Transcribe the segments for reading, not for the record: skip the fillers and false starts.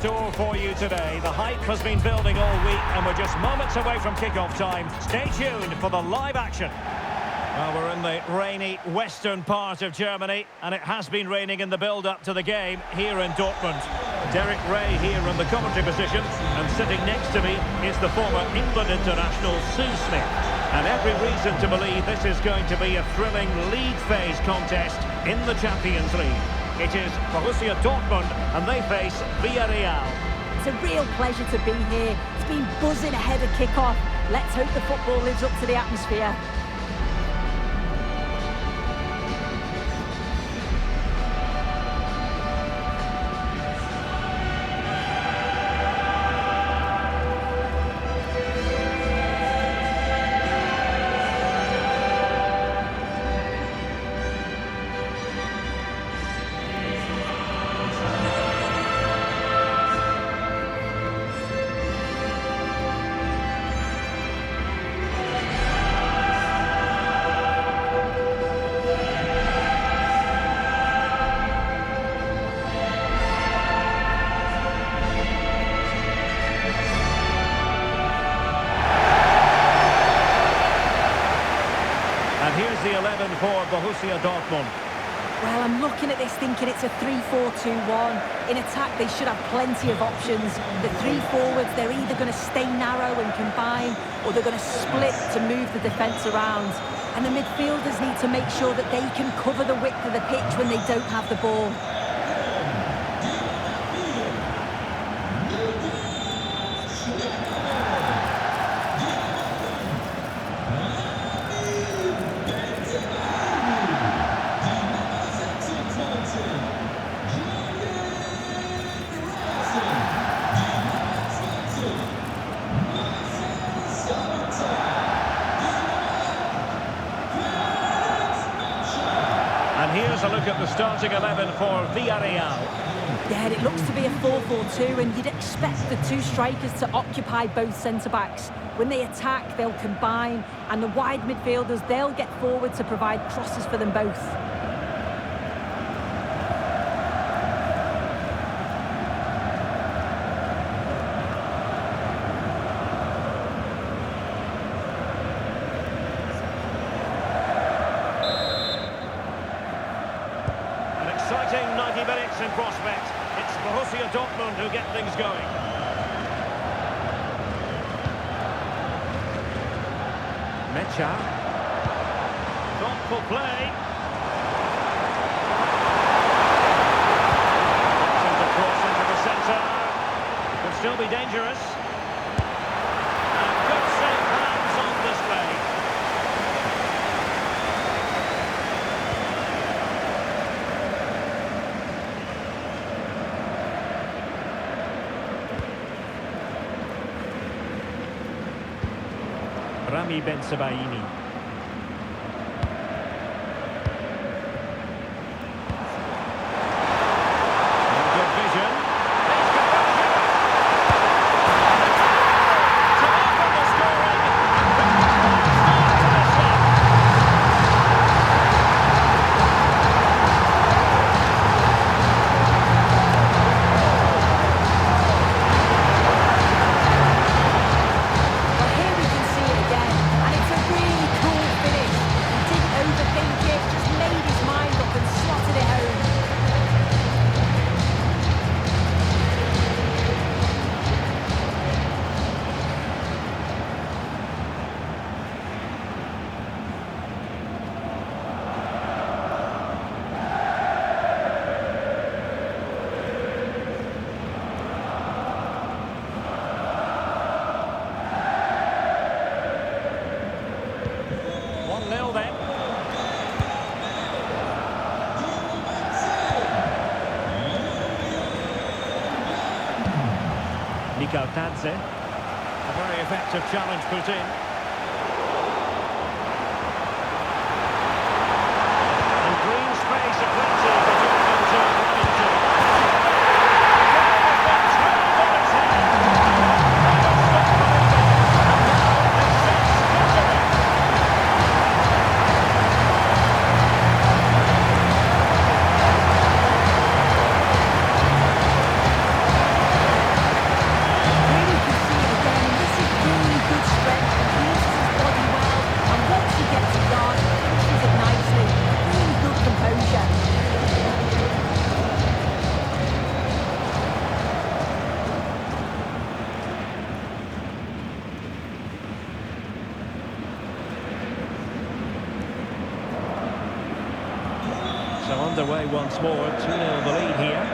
Tour for you today. The hype has been building all week and we're just moments away from kick-off time. Stay tuned for the live action. Well, we're in the rainy western part of Germany and it has been raining in the build-up to the game here in Dortmund. Derek Ray here in the commentary position, and sitting next to me is the former England international Sue Smith. And every reason to believe this is going to be a thrilling league phase contest in the Champions League. It is Borussia Dortmund, and they face Villarreal. It's a real pleasure to be here. It's been buzzing ahead of kick-off. Let's hope the football lives up to the atmosphere. Here's the 11 for Borussia Dortmund. Well, I'm looking at this thinking it's a 3-4-2-1. In attack, they should have plenty of options. The three forwards, they're either going to stay narrow and combine, or they're going to split to move the defence around. And the midfielders need to make sure that they can cover the width of the pitch when they don't have the ball. And here's a look at the starting 11 for Villarreal. Yeah, it looks to be a 4-4-2, and you'd expect the two strikers to occupy both centre-backs. When they attack, they'll combine, and the wide midfielders, they'll get forward to provide crosses for them both. Exciting 90 minutes in prospect. It's Borussia Dortmund who get things going. Mecha. Thoughtful play. Sends a cross into the centre. Could still be dangerous. And good save hands on display. Rami Ben-Sebaini. Good vision. To open the scoring. Well, here we can see it again, and it's a really cool finish. He didn't overthink it, just made his mind up and slotted it home. Then. Nico Tadze. A very effective challenge put in. And green space aplenty for Dortmund to run into. underway once more. 2-0 the lead here.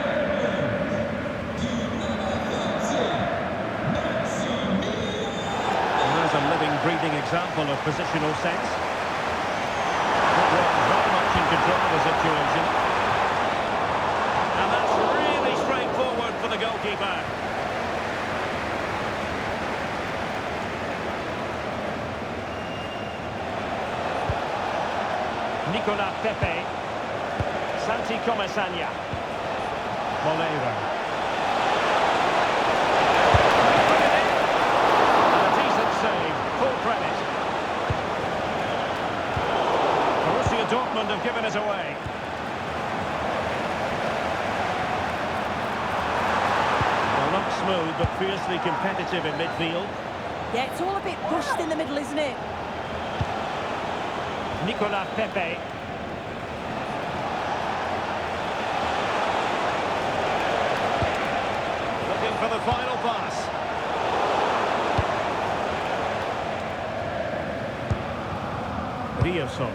And there's a living, breathing example of positional sense. Very much in control of the situation. And that's really straightforward for the goalkeeper. Nicolas Pepe. Santi Comesaña. Moleiro. And a decent save. Full credit. Borussia Dortmund have given it away. Well, not smooth, but fiercely competitive in midfield. Yeah, it's all a bit rushed in the middle, isn't it? Nicolas Pepe. Looking for the final pass. Riosson.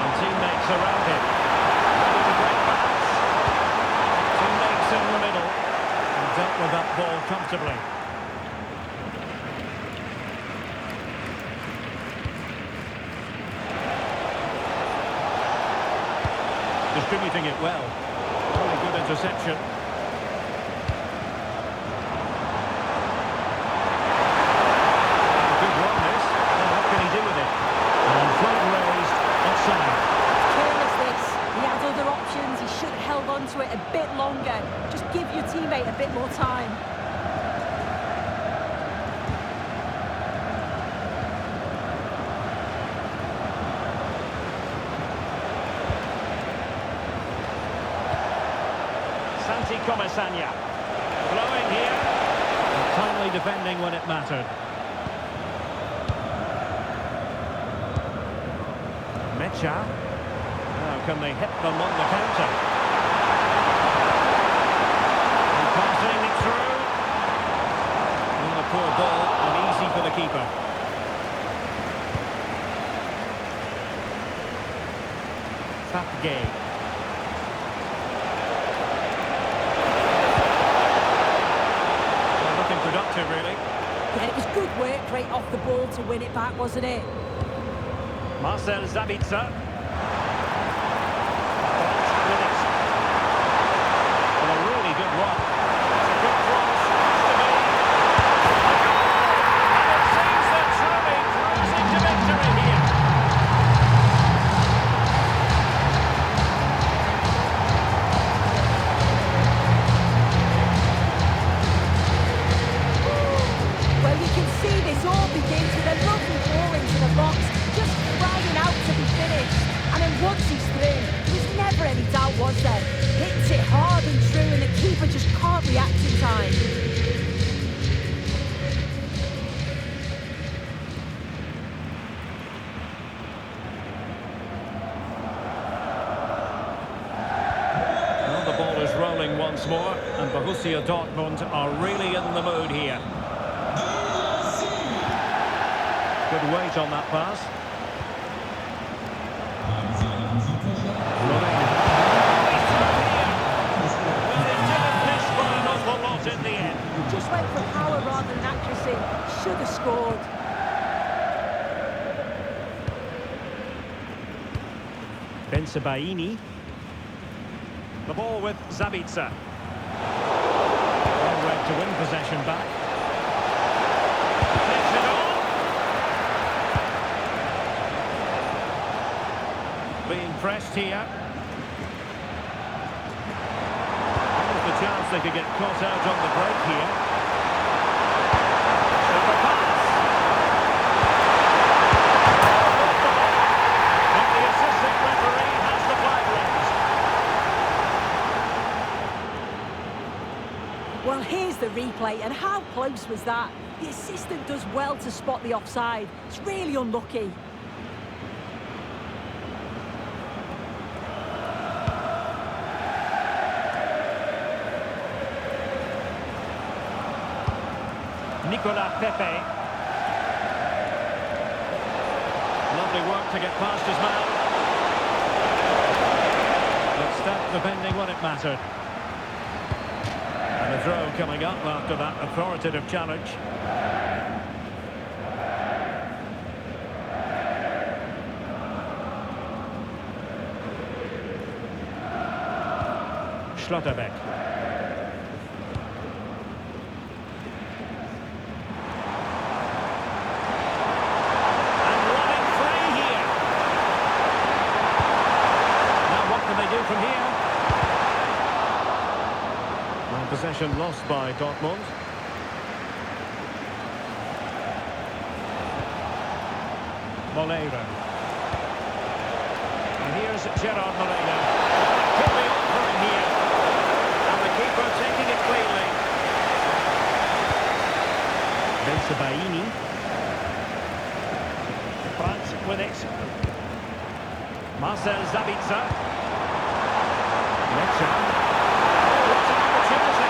And teammates around him. That was a great pass. Teammates in the middle. And dealt with that ball comfortably. Distributing it well. Really good interception. Good run this. Well, what can he do with it? And flag raised. Offside. Careless this. He had other options. He should have held on to it a bit longer. Just give your teammate a bit more time. Santi Comesaña. Blowing here. Timely defending when it mattered. Mecha. Now can they hit them on the counter? And passing it through. And a poor ball and easy for the keeper. Tapgay. Productive, really. Yeah, it was good work right off the ball to win it back, wasn't it? Marcel Sabitzer. Well, a really good run. It's a good cross. Has to be. And it seems that truly cruising to victory here. Well, you can see this all begins with a lovely ball into the box, just crying out to be finished. And then once he's through, there's never any doubt, was there? Hits it hard and true, and the keeper just can't react in time. Well, the ball is rolling once more, and Borussia Dortmund are really in the mood here. Good weight on that pass. In the end. Just went for power rather than accuracy. Should have scored. Bensebaini. The ball with Sabitzer. Well read to win possession back. Takes it on. Being pressed here. Chance they could get caught out on the break here. Super pass. And the assistant referee has the flag raised. Well, here's the replay, and how close was that? The assistant does well to spot the offside. It's really unlucky. Nicolas Pepe. Lovely Lovely work to get past his man. But stepped the bending when it mattered. And a throw coming up after that authoritative challenge. Schlotterbeck. And running free here. Now what can they do from here? And possession lost by Dortmund. Moleiro. And here's Gerard Moleiro. Could be on for him here. Keeper taking it cleanly. Bensebaini. Brandt with it. Marcel Sabitzer. Mecha. Oh, what an opportunity.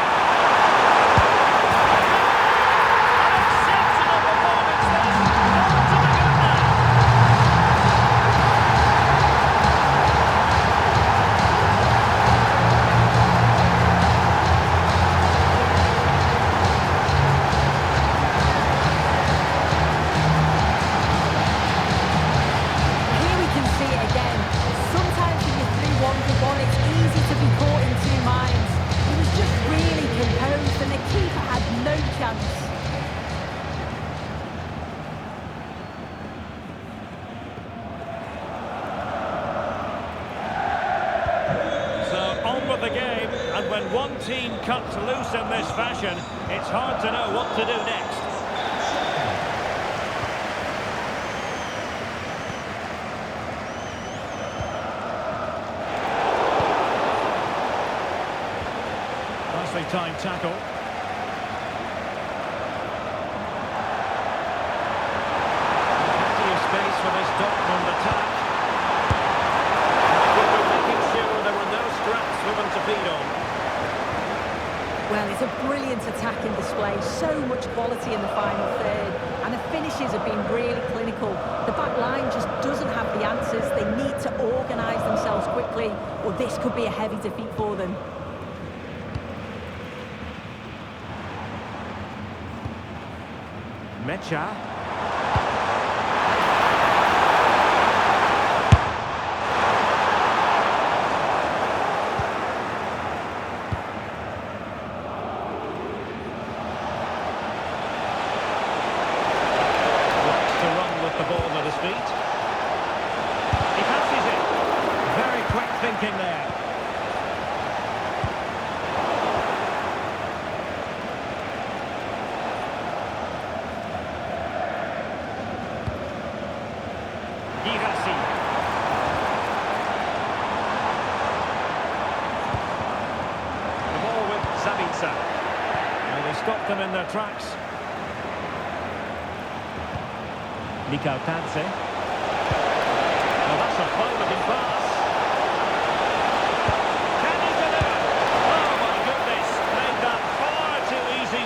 An exceptional performance this. On to the good now. The game, and when one team cuts loose in this fashion, it's hard to know what to do next. Nicely timed tackle. Plenty of space for this Dortmund attack. To feed on. Well, it's a brilliant attacking display, so much quality in the final third, and the finishes have been really clinical. The back line just doesn't have the answers. They need to organise themselves quickly, or this could be a heavy defeat for them. Mecha. Thinking there. DVS3. The ball with Sabitzer. And they stopped them in their tracks. Mikau Tadze. Well, that's a flow-looking pass.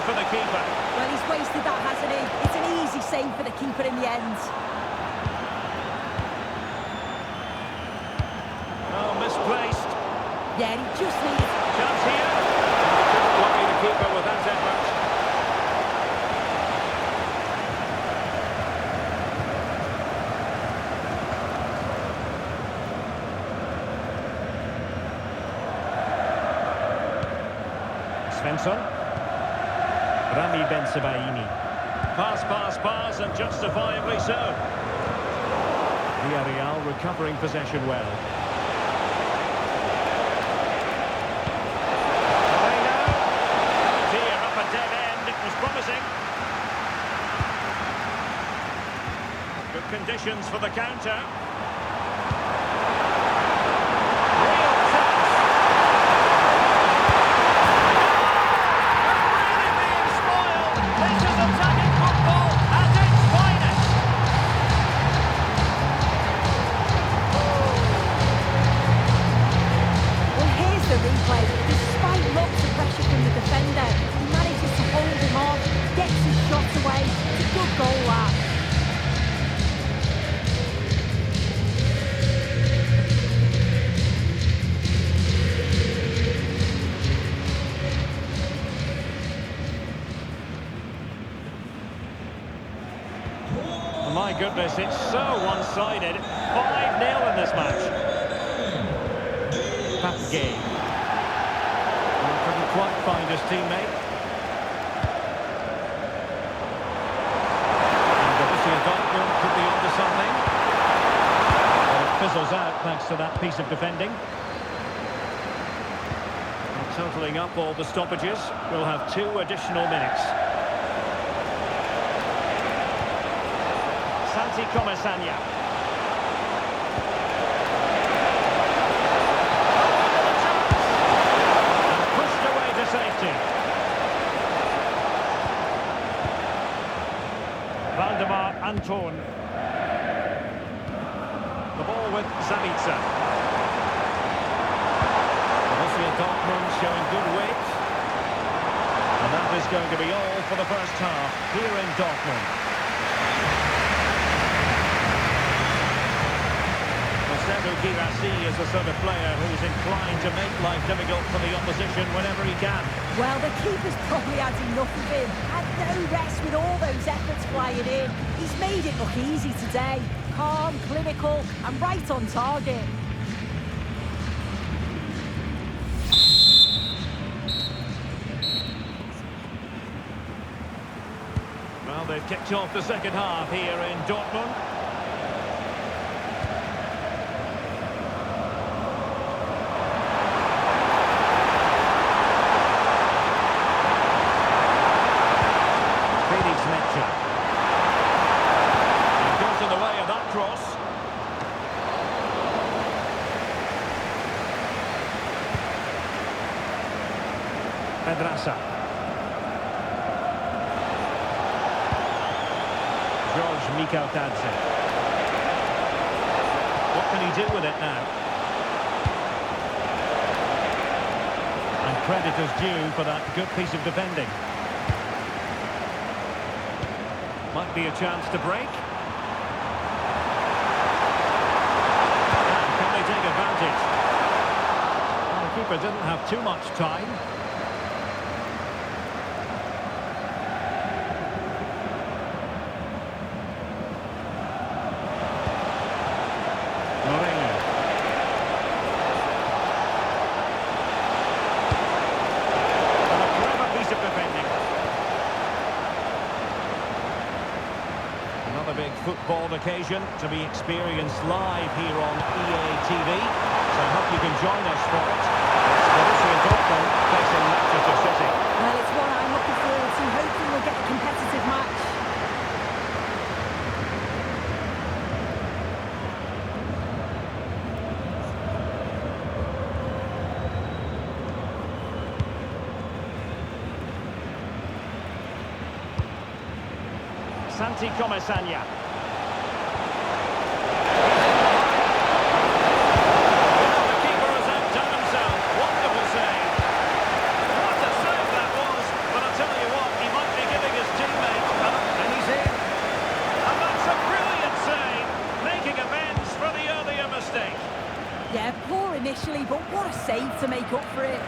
For the keeper. Well, he's wasted that, hasn't he? It's an easy save for the keeper in the end. Oh, misplaced. Yeah, he just needed... Chance here. Lucky the keeper with that effort. Svensson. Rami Bensebaini. Pass, and justifiably so. Villarreal recovering possession well. Talia up a dead end. It was promising. Good conditions for the counter. goodness, it's so one-sided. 5-0 in this match. Papgay. Couldn't quite find his teammate. And Borussia Dortmund could be onto something. Well, it fizzles out thanks to that piece of defending. And totalling up all the stoppages, we'll have 2 additional minutes. Santi Comesaña. And pushed away to safety. Valdemar Anton. The ball with Zabica. Borussia Dortmund showing good weight. And that is going to be all for the first half here in Dortmund. Girassi is the sort of player who's inclined to make life difficult for the opposition whenever he can. Well, the keeper's probably had enough of him. Had no rest with all those efforts flying in. He's made it look easy today. Calm, clinical, and right on target. Well, they've kicked off the second half here in Dortmund. Pedraza. George Mikautadze. What can he do with it now? And credit is due for that good piece of defending. Might be a chance to break. And can they take advantage? Well, the keeper didn't have too much time. Big football occasion to be experienced live here on EA TV. So I hope you can join us for it. It's Borussia Dortmund facing Manchester City. Well, it's one I'm looking forward to. Hopefully we'll get a competitive match. Santi Comesaña. The keeper has outdone himself. Wonderful save. What a save that was. But I'll tell you what, he might be giving his teammate. And he's in. And that's a brilliant save. Making amends for the earlier mistake. Yeah, poor initially, but what a save to make up for it.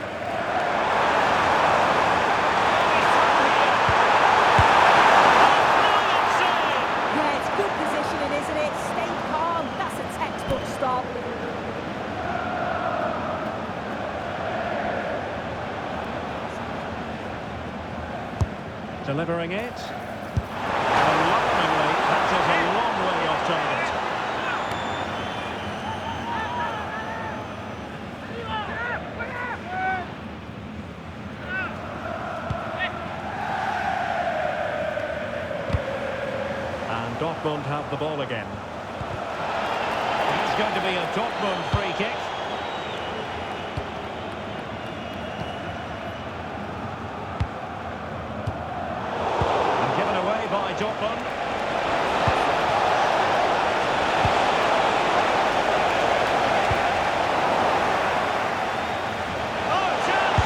Delivering it. Alarmingly, that is a long way off target. And Dortmund have the ball again. It's going to be a Dortmund free kick. Dortmund. Oh, chance!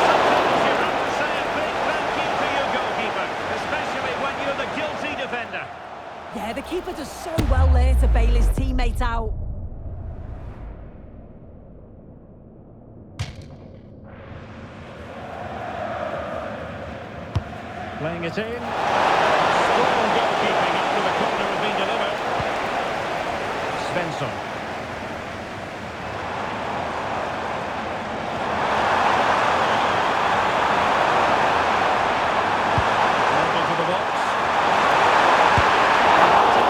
Sometimes you have to say a big thank you to your goalkeeper, especially when you're the guilty defender. Yeah, the keeper does so well there to bail his teammate out. Playing it in. Strong goalkeeping after the corner had been Anderson. Into the box.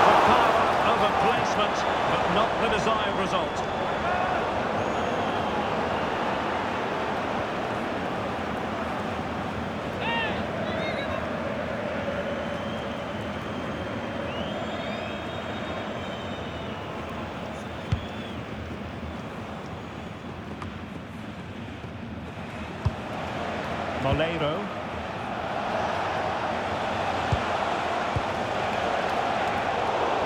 The power over placement, but not the desired result. Molero.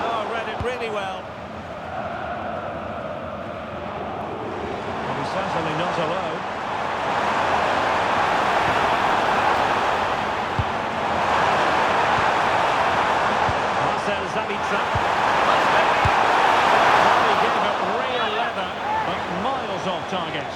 Oh, read it really well. Well, he's certainly not alone. Marcel Sabitzer. He gave it real leather, but miles off target.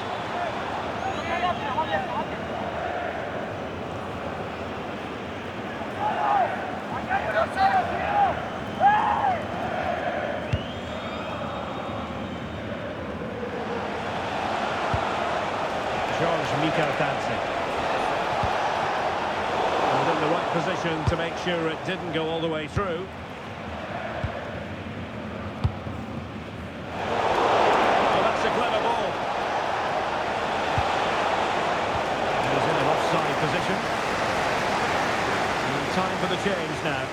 In the right position to make sure it didn't go all the way through. Oh, that's a clever ball. He's in an offside position. And time for the change now.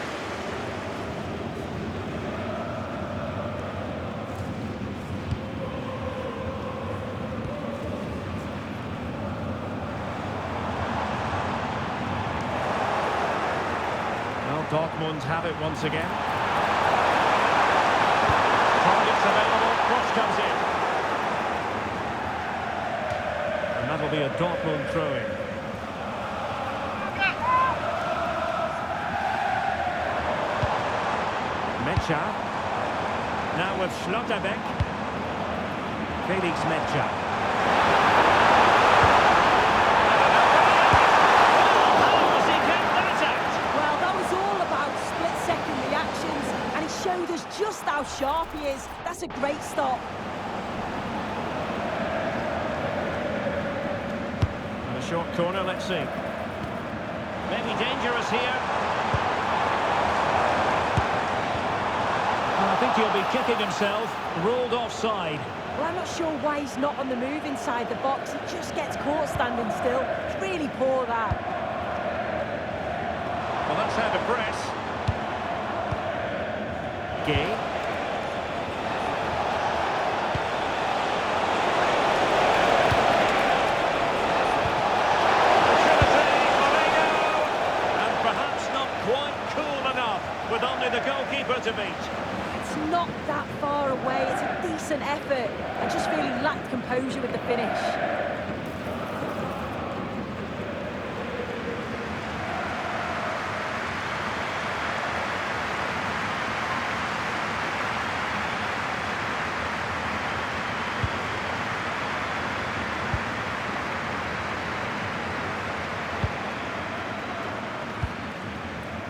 Dortmund have it once again. Targets available, cross comes in. And that'll be a Dortmund throw-in. Mecha. Now with Schlotterbeck. Felix Mecha. Showed us just how sharp he is. That's a great stop. And a short corner, let's see. Maybe dangerous here. And I think he'll be kicking himself. Ruled offside. Well, I'm not sure why he's not on the move inside the box. He just gets caught standing still. It's really poor, that. Well, that's how to press. Gay. And perhaps not quite cool enough with only the goalkeeper to beat. It's not that far away. It's a decent effort. I just really lacked composure with the finish.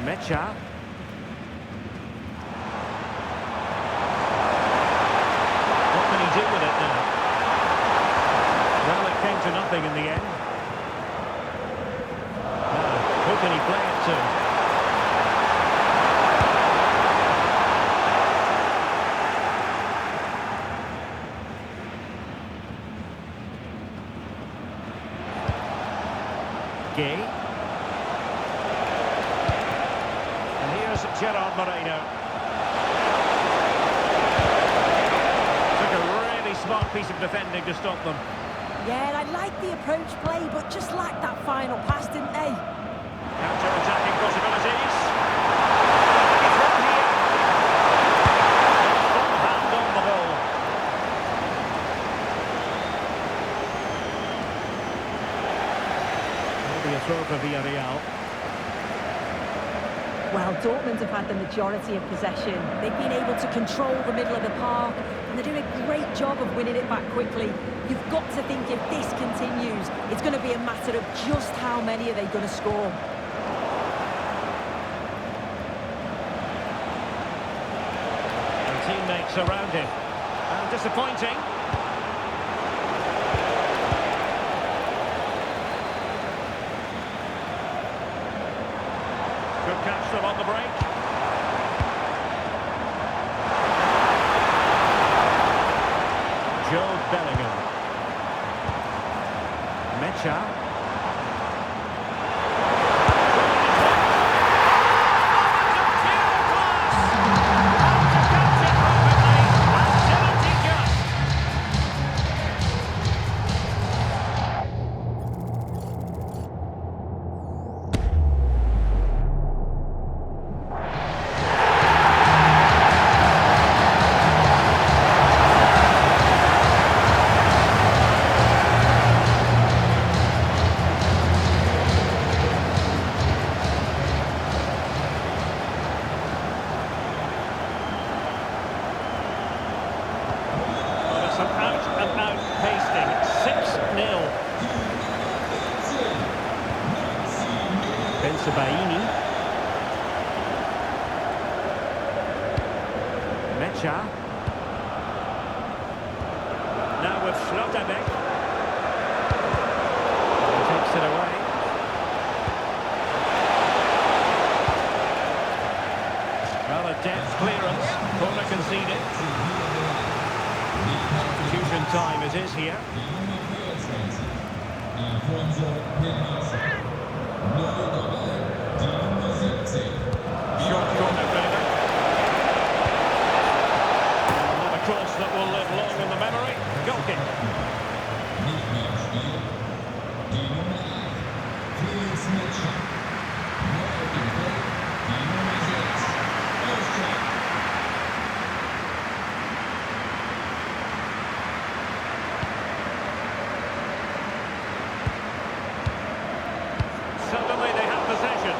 Mecha. What can he do with it now? Well, it came to nothing in the end. Now, who can he play it to? Gay. Gerard Moreno. Took a really smart piece of defending to stop them. Yeah, I like the approach play, but just lacked that final pass, didn't they? Counter-attacking possibilities. It's one here. Full hand on the ball. Maybe a throw for Villarreal. Well, Dortmund have had the majority of possession. They've been able to control the middle of the park, and they're doing a great job of winning it back quickly. You've got to think if this continues, it's going to be a matter of just how many are they going to score. And teammates around him. And disappointing. Good catch them on the break. Joe Bellingham. Mecha. Mecha. Now with Schlotterbeck. Takes it away. Well, a depth clearance. Corner conceded. Substitution time it is here. Short corner favour. Another cross that will live long in the memory. Goal kick. Suddenly they have possession.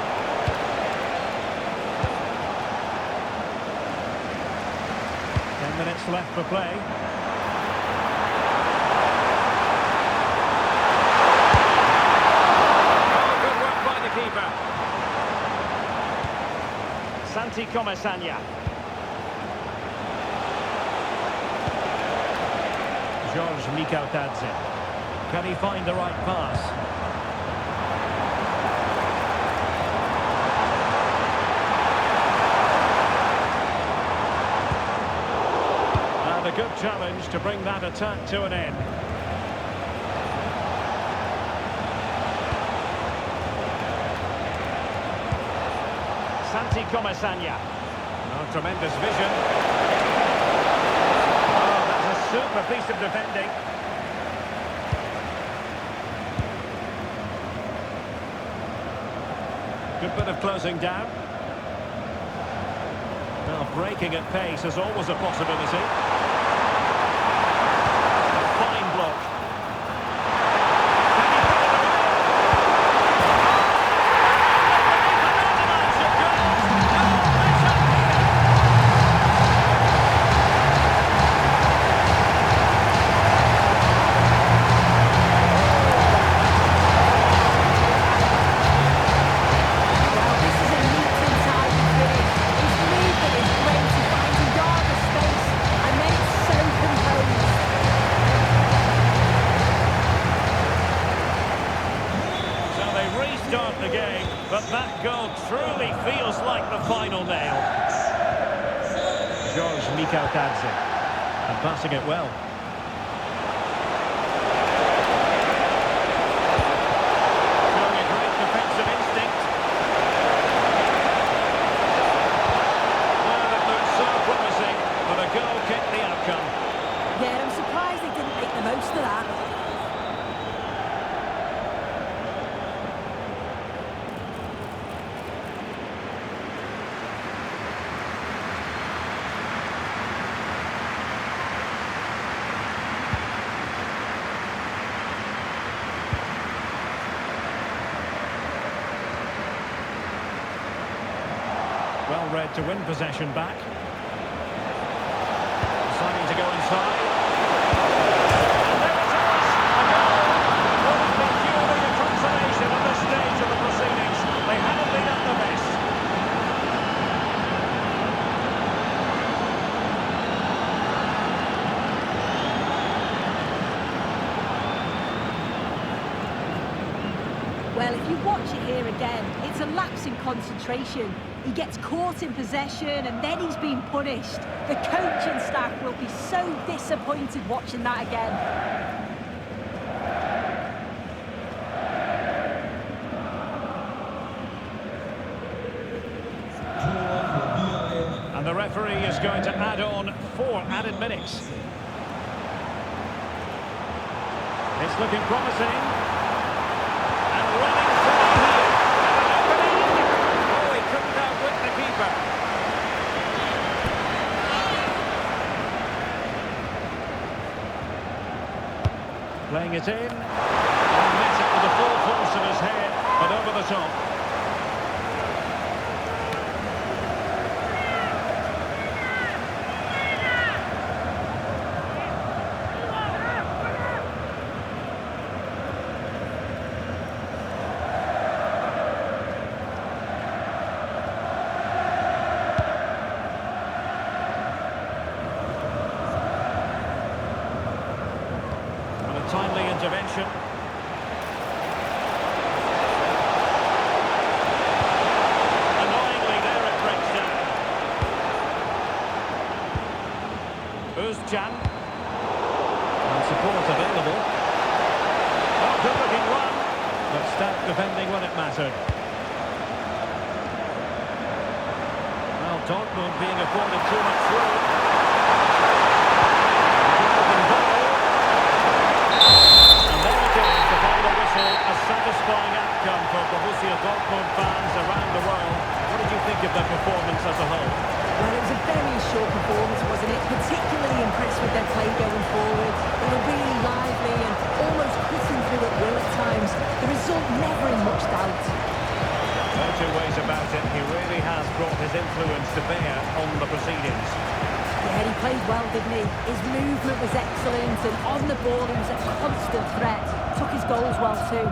Minutes left for play. Oh, good work by the keeper. Santi Comesania. George Mikautadze. Can he find the right pass? A good challenge to bring that attack to an end. Santi Comesania. Oh, tremendous vision. Oh, that's a super piece of defending. Good bit of closing down. Well, breaking at pace is always a possibility. The game, but that goal truly feels like the final nail. George Mikautadze, and passing it well. Showing a great defensive instinct. Well, that looks so promising, but a goal kicked the outcome. Yeah, I'm surprised they didn't make the most of that. Well read to win possession back. Deciding to go inside. And there it is! A goal! What has been purely a consolation at this stage of the proceedings. They haven't been at their best. Well, if you watch it here again, it's a lapse in concentration. He gets caught in possession and then he's being punished. The coaching staff will be so disappointed watching that again. And the referee is going to add on 4 added minutes. It's looking promising. And running through here. Oh, he couldn't outwit the keeper. Playing it in. And met it with the full force of his head, but over the top. Timely intervention. Annoyingly, there it breaks down. Özcan. And support available. Oh, good-looking run. But stout defending when it mattered. Well, Dortmund being afforded too much room. A satisfying outcome for Borussia Dortmund fans around the world. What did you think of their performance as a whole? Well, it was a very short performance, wasn't it? Particularly impressed with their play going forward. They were really lively and almost pushing through at will at times. The result never in much doubt. No two ways about it. He really has brought his influence to bear on the proceedings. Yeah, he played well, didn't he? His movement was excellent, and on the ball he was a constant threat. Took his goals well too.